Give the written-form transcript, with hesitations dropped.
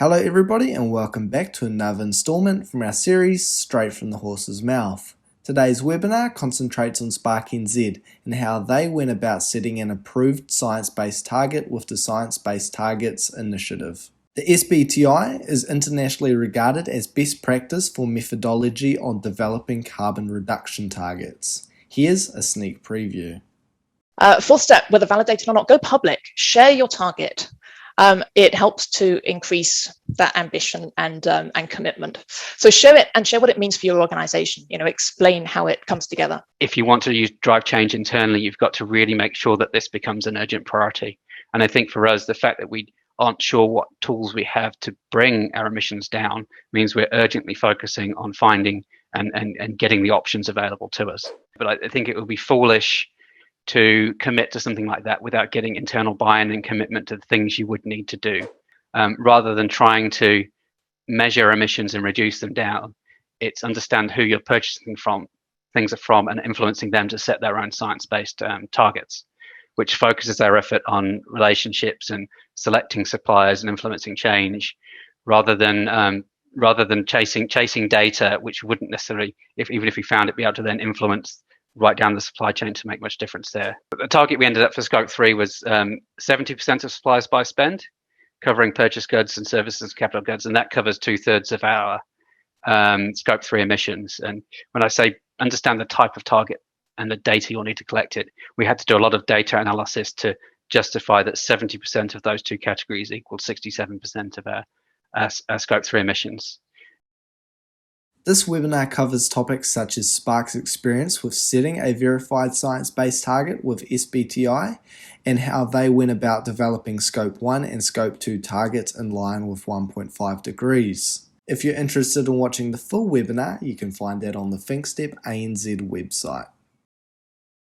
Hello everybody and welcome back to another installment from our series Straight from the Horse's Mouth. Today's webinar concentrates on thinkstep-anz and how they went about setting an approved science-based target with the Science-Based Targets Initiative. The SBTI is internationally regarded as best practice for methodology on developing carbon reduction targets. Here's a sneak preview. Fourth step, whether validated or not, go public, share your target. It helps to increase that ambition and commitment. So share it and share what it means for your organization. Explain how it comes together. If you want to drive change internally, you've got to really make sure that this becomes an urgent priority. And I think for us, the fact that we aren't sure what tools we have to bring our emissions down means we're urgently focusing on finding and getting the options available to us. But I think it would be foolish to commit to something like that without getting internal buy-in and commitment to the things you would need to do. Rather than trying to measure emissions and reduce them down, it's understand who you're purchasing things are from and influencing them to set their own science-based targets, which focuses their effort on relationships and selecting suppliers and influencing change, rather than chasing data, which wouldn't necessarily, even if we found it, be able to then influence right down the supply chain to make much difference there. But the target we ended up for Scope 3 was 70% of suppliers by spend, covering purchase goods and services and capital goods, and that covers 2/3 of our Scope 3 emissions. And when I say understand the type of target and the data you'll need to collect it, we had to do a lot of data analysis to justify that 70% of those two categories equaled 67% of our Scope 3 emissions. This webinar covers topics such as Spark's experience with setting a verified science-based target with SBTI and how they went about developing Scope 1 and Scope 2 targets in line with 1.5 degrees. If you're interested in watching the full webinar, you can find that on the thinkstep-anz website.